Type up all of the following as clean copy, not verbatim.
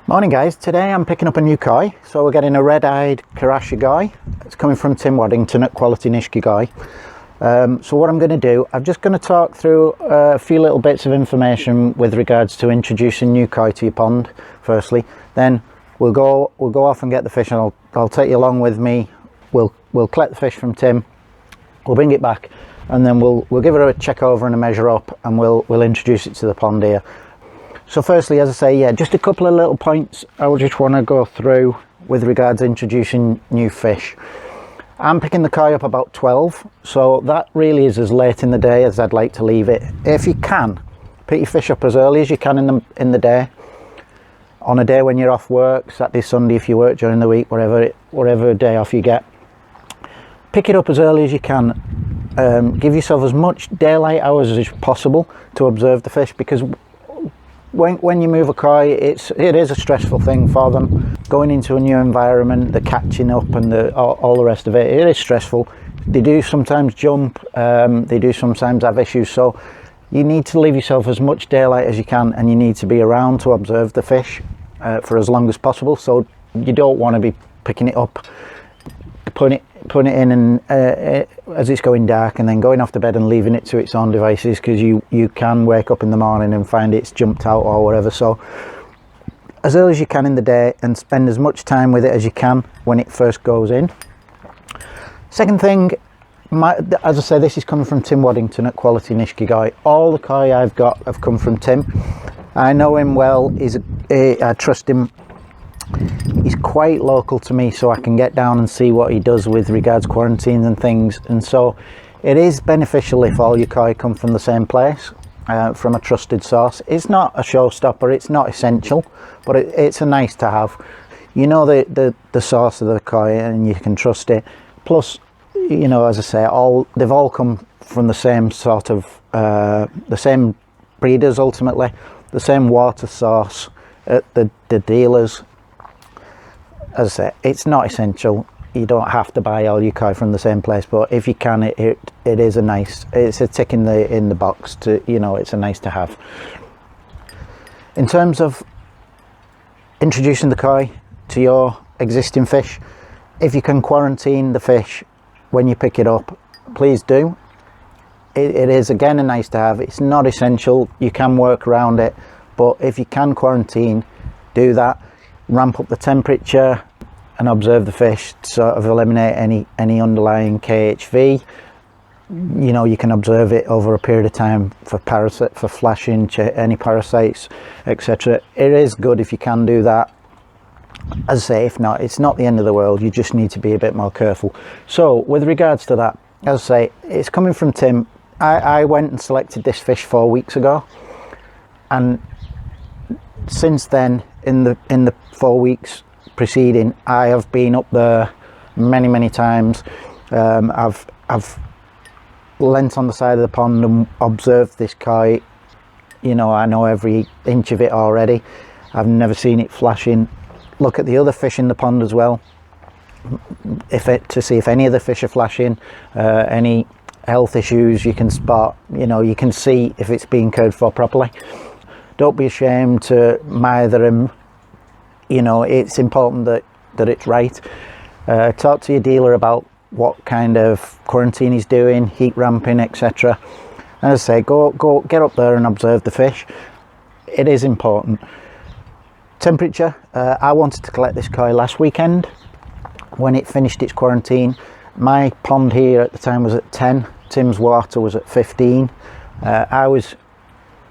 Morning guys, today I'm picking up a new koi. So we're getting a red-eyed Karashigoi. It's coming from Tim Waddington at Quality Nishikigoi. So what I'm going to do, I'm just going to talk through a few little bits of information with regards to introducing new koi to your pond firstly. Then we'll go off and get the fish, and I'll take you along with me. We'll collect the fish from Tim, we'll bring it back, and then we'll give it a check over and a measure up, and we'll introduce it to the pond here. So firstly, as I say, yeah, just a couple of little points I would just want to go through with regards to introducing new fish. I'm picking the koi up about 12, so that really is as late in the day as I'd like to leave it. If you can, pick your fish up as early as you can in the day. On a day when you're off work, Saturday, Sunday, if you work during the week, whatever day off you get, pick it up as early as you can. Give yourself as much daylight hours as possible to observe the fish, because when you move a koi, it is a stressful thing for them. Going into a new environment, the catching up and all the rest of it, it is stressful. They do sometimes jump, they do sometimes have issues, so you need to leave yourself as much daylight as you can, and you need to be around to observe the fish for as long as possible. So you don't want to be picking it up, putting it in and as it's going dark, and then going off to bed and leaving it to its own devices, because you can wake up in the morning and find it's jumped out or whatever. So as early as you can in the day, and spend as much time with it as you can when it first goes in. Second thing, as I say, this is coming from Tim Waddington at Quality Nishikigoi. All the koi I've got have come from Tim. I know him well, I trust him. He's quite local to me, so I can get down and see what he does with regards quarantines and things, and so it is beneficial if all your koi come from the same place, from a trusted source. It's not a showstopper, it's not essential, but it's a nice to have. You know the source of the koi and you can trust it. Plus, you know, as I say, they've all come from the same sort of the same breeders, ultimately the same water source at the dealers. As I say, it's not essential. You don't have to buy all your koi from the same place, but if you can, it is it's a tick in the box to, you know, it's a nice to have. In terms of introducing the koi to your existing fish, if you can quarantine the fish when you pick it up, please do. It is again a nice to have. It's not essential, you can work around it, but if you can quarantine, do that. Ramp up the temperature and observe the fish to sort of eliminate any underlying KHV. You know, you can observe it over a period of time for flashing, any parasites, etc. It is good if you can do that. As I say, if not, it's not the end of the world. You just need to be a bit more careful. So with regards to that, as I say, it's coming from Tim. I went and selected this fish 4 weeks ago, and since then, in the 4 weeks preceding, I have been up there many times. I've leant on the side of the pond and observed this koi. You know, I know every inch of it already. I've never seen it flashing. Look at the other fish in the pond as well, to see if any of the fish are flashing, any health issues you can spot. You know, you can see if it's being cared for properly. Don't be ashamed to mither him. You know, it's important that it's right. Talk to your dealer about what kind of quarantine he's doing, heat ramping, etc. As I say, go get up there and observe the fish. It is important. Temperature. I wanted to collect this koi last weekend when it finished its quarantine. My pond here at the time was at 10. Tim's water was at 15. I was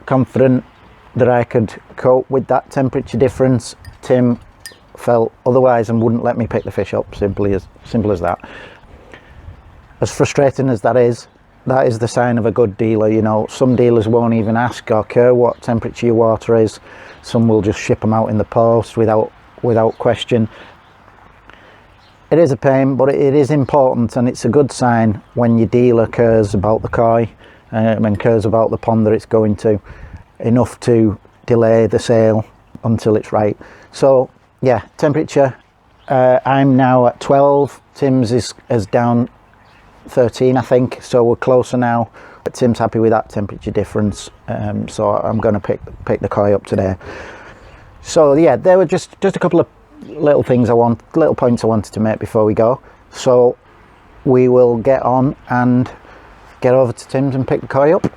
confident that I could cope with that temperature difference. Tim felt otherwise and wouldn't let me pick the fish up. Simple as that. As frustrating as that is the sign of a good dealer. You know, some dealers won't even ask or care what temperature your water is. Some will just ship them out in the post without question. It is a pain, but it is important, and it's a good sign when your dealer cares about the koi and cares about the pond that it's going to, enough to delay the sale until it's right. So yeah, temperature, I'm now at 12. Tim's is down 13, I think, so we're closer now. Tim's happy with that temperature difference, so I'm going to pick the koi up today. So yeah, there were just a couple of little points I wanted to make before we go. So we will get on and get over to Tim's and pick the koi up.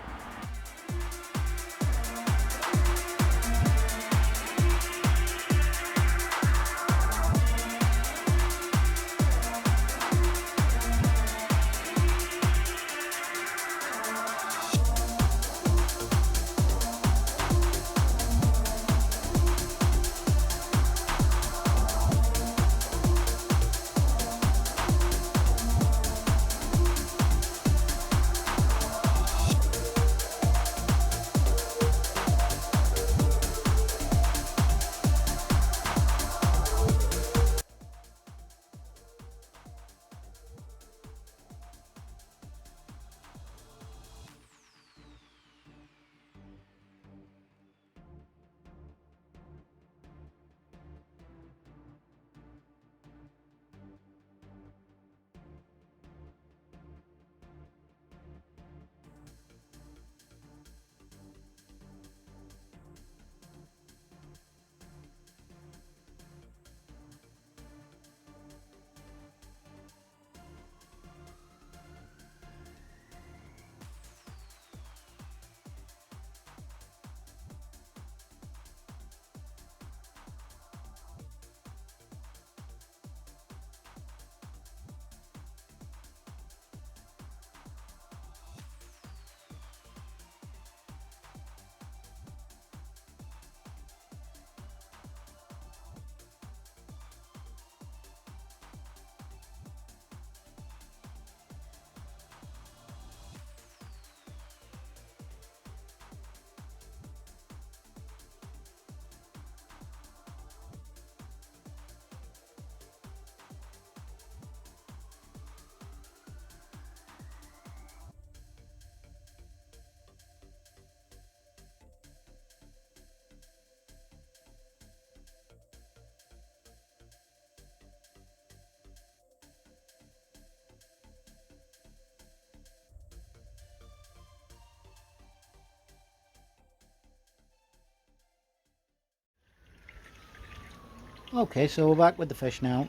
Okay, so we're back with the fish now.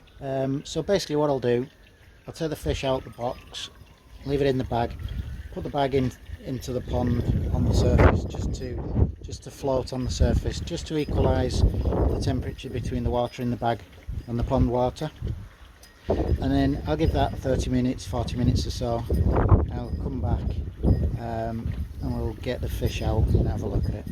So basically what I'll do, I'll take the fish out the box, leave it in the bag, put the bag into the pond on the surface, just to float on the surface, just to equalise the temperature between the water in the bag and the pond water. And then I'll give that 30 minutes, 40 minutes or so. I'll come back and we'll get the fish out and have a look at it.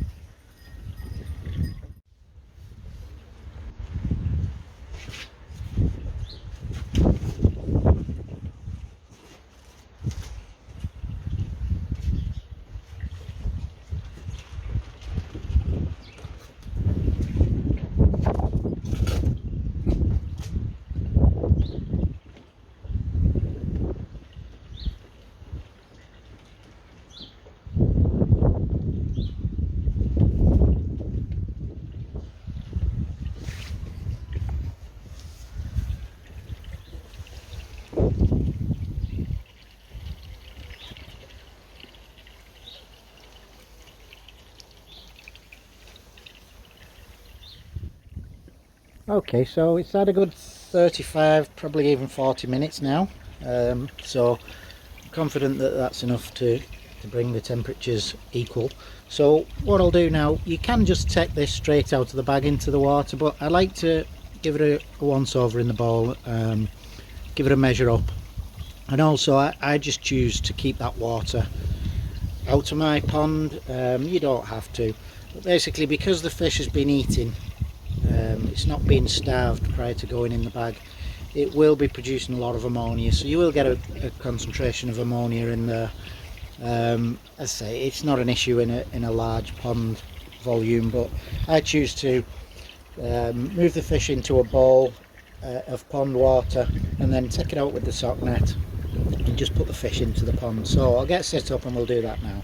Okay, so it's had a good 35, probably even 40 minutes now. So I'm confident that that's enough to bring the temperatures equal. So what I'll do now, you can just take this straight out of the bag into the water, but I like to give it a once over in the bowl, give it a measure up. And also I just choose to keep that water out of my pond. You don't have to, but basically because the fish has been eating, it's not being starved prior to going in the bag, it will be producing a lot of ammonia, so you will get a concentration of ammonia in there. As I say, it's not an issue in a large pond volume, but I choose to move the fish into a bowl of pond water and then take it out with the sock net and just put the fish into the pond. So I'll get set up and we'll do that now.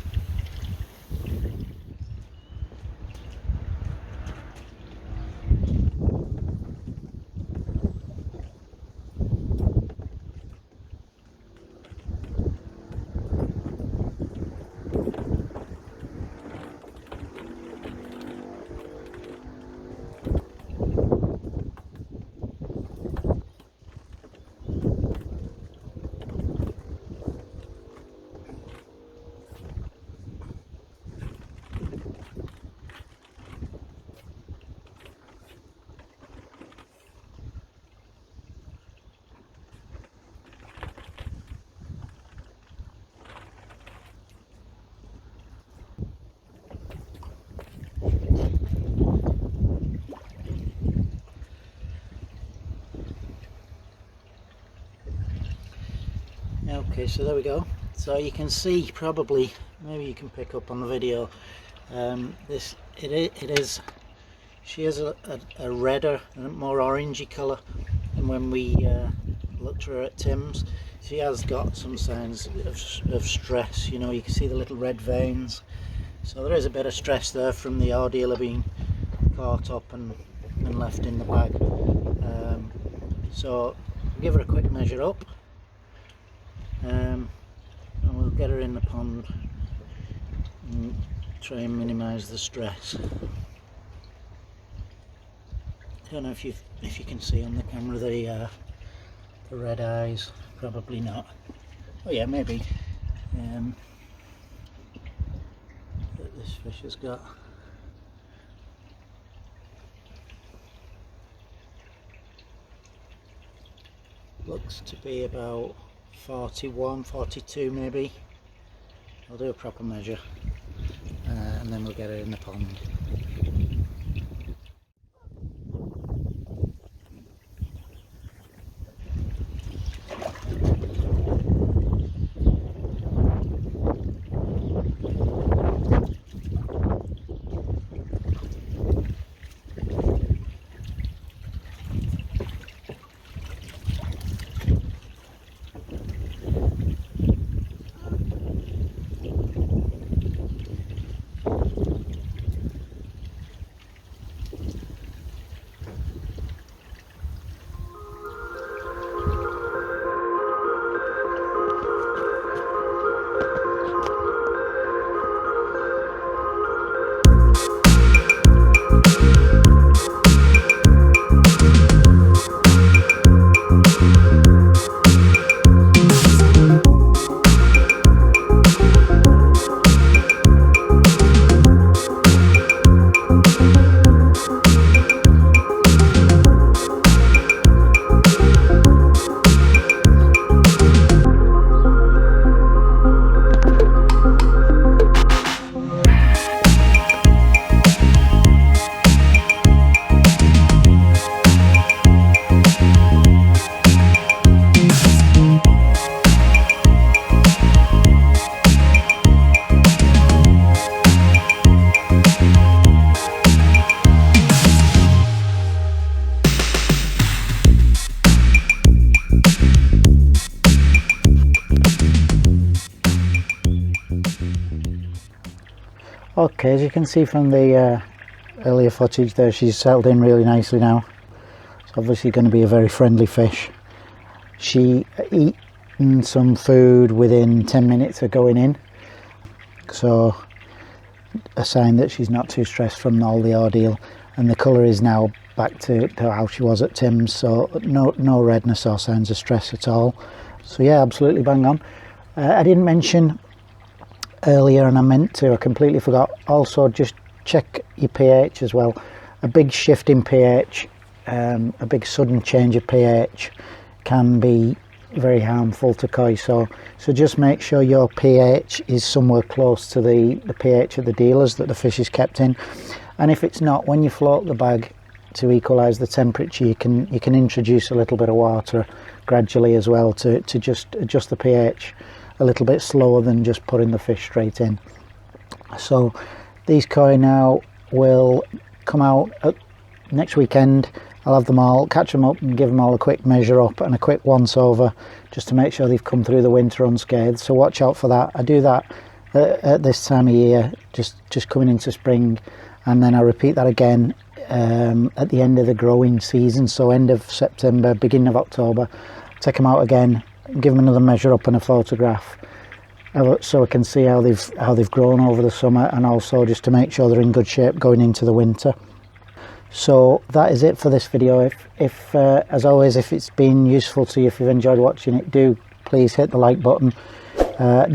Okay, so there we go. So you can see, probably, maybe you can pick up on the video, she has a redder and more orangey colour than when we looked at her at Tim's. She has got some signs of stress, you know, you can see the little red veins. So there is a bit of stress there from the ordeal of being caught up and left in the bag. So give her a quick measure up, and we'll get her in the pond and try and minimise the stress. I don't know if you can see on the camera the red eyes. Probably not. Oh yeah, maybe. That this fish has got. Looks to be about 41, 42 maybe. I'll do a proper measure and then we'll get her in the pond. Okay, as you can see from the earlier footage there, she's settled in really nicely now. It's obviously going to be a very friendly fish. She eaten some food within 10 minutes of going in, so a sign that she's not too stressed from all the ordeal, and the colour is now back to how she was at Tim's, so no redness or signs of stress at all. So yeah, absolutely bang on. I didn't mention earlier, and I meant to, I completely forgot, also just check your pH as well. A big shift in pH, a big sudden change of pH can be very harmful to koi, so just make sure your pH is somewhere close to the pH of the dealers that the fish is kept in. And if it's not, when you float the bag to equalize the temperature, you can introduce a little bit of water gradually as well to just adjust the pH a little bit slower than just putting the fish straight in. So these koi now will come out next weekend. I'll have them all, catch them up and give them all a quick measure up and a quick once over, just to make sure they've come through the winter unscathed. So watch out for that. I do that at this time of year, just coming into spring, and then I repeat that again at the end of the growing season, so end of September, beginning of October. Take them out again, give them another measure up and a photograph, so I can see how they've grown over the summer, and also just to make sure they're in good shape going into the winter. So that is it for this video. If as always, if it's been useful to you, if you've enjoyed watching it, do please hit the like button.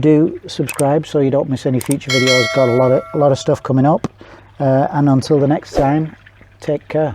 Do subscribe so you don't miss any future videos. Got a lot of stuff coming up, and until the next time, take care.